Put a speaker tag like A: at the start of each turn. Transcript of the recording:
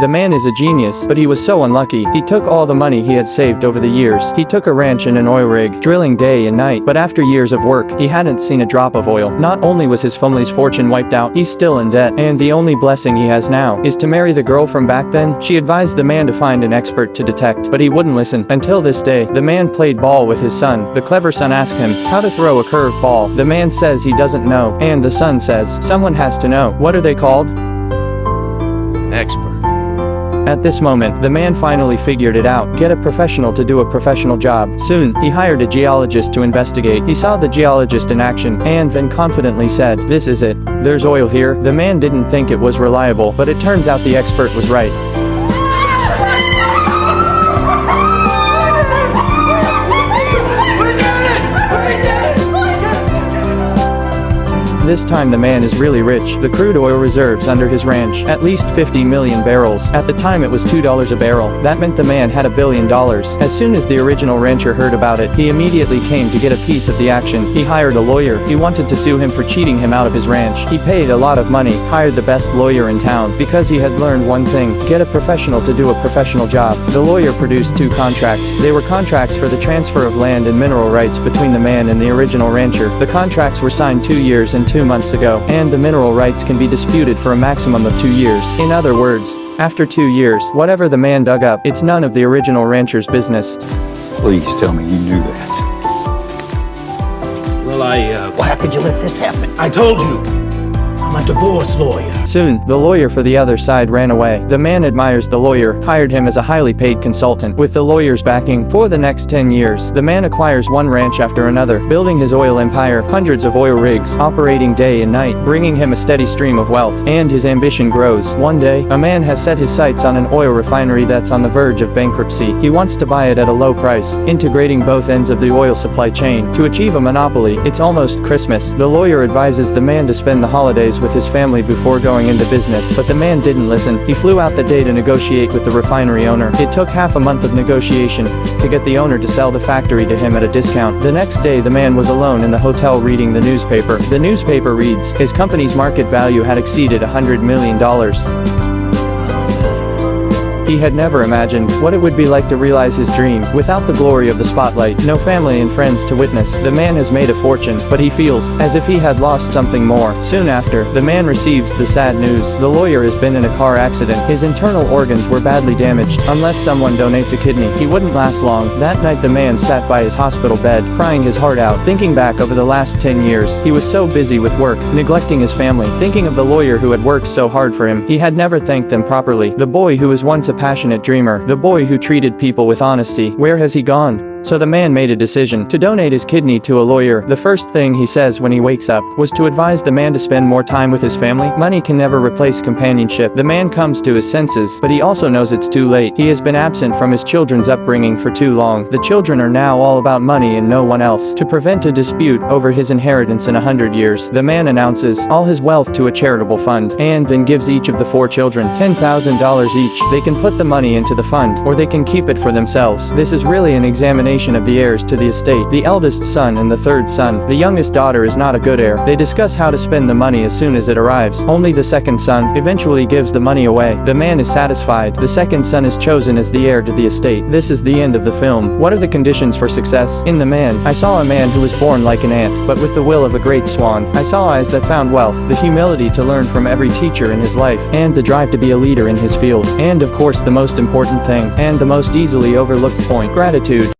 A: The man is a genius, but he was so unlucky. He took all the money he had saved over the years. He took a ranch and an oil rig, drilling day and night, but after years of work, he hadn't seen a drop of oil. Not only was his family's fortune wiped out, he's still in debt, and the only blessing he has now is to marry the girl from back then. She advised the man to find an expert to detect, but he wouldn't listen. Until this day, the man played ball with his son. The clever son asked him how to throw a curved ball. The man says he doesn't know, and the son says, someone has to know. What are they called?
B: Expert.
A: At this moment, the man finally figured it out. Get a professional to do a professional job. Soon, he hired a geologist to investigate. He saw the geologist in action, and then confidently said, this is it. There's oil here. The man didn't think it was reliable, but it turns out the expert was right. This time the man is really rich. The crude oil reserves under his ranch, at least 50 million barrels. At the time it was $2 a barrel. That meant the man had $1 billion. As soon as the original rancher heard about it, he immediately came to get a piece of the action. He hired a lawyer. He wanted to sue him for cheating him out of his ranch. He paid a lot of money, hired the best lawyer in town, because he had learned one thing: get a professional to do a professional job. The lawyer produced 2 contracts. They were contracts for the transfer of land and mineral rights between the man and the original rancher. The contracts were signed 2 years and 2 months ago, and the mineral rights can be disputed for a maximum of 2 years. In other words, after 2 years, whatever the man dug up, it's none of the original rancher's business.
C: Please tell me you knew that.
D: Well,
C: Well, how could you let this happen?
D: I told you, I'm a divorce lawyer.
A: Soon, the lawyer for the other side ran away. The man admires the lawyer, hired him as a highly paid consultant. With the lawyer's backing, for the next 10 years, the man acquires one ranch after another, building his oil empire, hundreds of oil rigs, operating day and night, bringing him a steady stream of wealth, and his ambition grows. One day, a man has set his sights on an oil refinery that's on the verge of bankruptcy. He wants to buy it at a low price, integrating both ends of the oil supply chain. To achieve a monopoly, it's almost Christmas. The lawyer advises the man to spend the holidays with his family before going into business, but the man didn't listen. He flew out that day to negotiate with the refinery owner. It took half a month of negotiation to get the owner to sell the factory to him at a discount. The next day the man was alone in the hotel reading the newspaper. The newspaper reads, his company's market value had exceeded $100 million. He had never imagined what it would be like to realize his dream. Without the glory of the spotlight, no family and friends to witness, the man has made a fortune, but he feels as if he had lost something more. Soon after, the man receives the sad news. The lawyer has been in a car accident. His internal organs were badly damaged. Unless someone donates a kidney, he wouldn't last long. That night the man sat by his hospital bed, crying his heart out, thinking back over the last 10 years. He was so busy with work, neglecting his family, thinking of the lawyer who had worked so hard for him. He had never thanked them properly. The boy who was once a passionate dreamer, the boy who treated people with honesty, where has he gone? So the man made a decision to donate his kidney to a lawyer. The first thing he says when he wakes up was to advise the man to spend more time with his family. Money can never replace companionship. The man comes to his senses, but he also knows it's too late. He has been absent from his children's upbringing for too long. The children are now all about money and no one else. To prevent a dispute over his inheritance in 100 years, the man announces all his wealth to a charitable fund, and then gives each of the 4 children $10,000 each. They can put the money into the fund, or they can keep it for themselves. This is really an examination of the heirs to the estate. The eldest son and the third son. The youngest daughter is not a good heir. They discuss how to spend the money as soon as it arrives. Only the second son eventually gives the money away. The man is satisfied. The second son is chosen as the heir to the estate. This is the end of the film. What are the conditions for success? In The Man, I saw a man who was born like an ant, but with the will of a great swan. I saw eyes that found wealth, the humility to learn from every teacher in his life, and the drive to be a leader in his field. And of course the most important thing, and the most easily overlooked point, gratitude.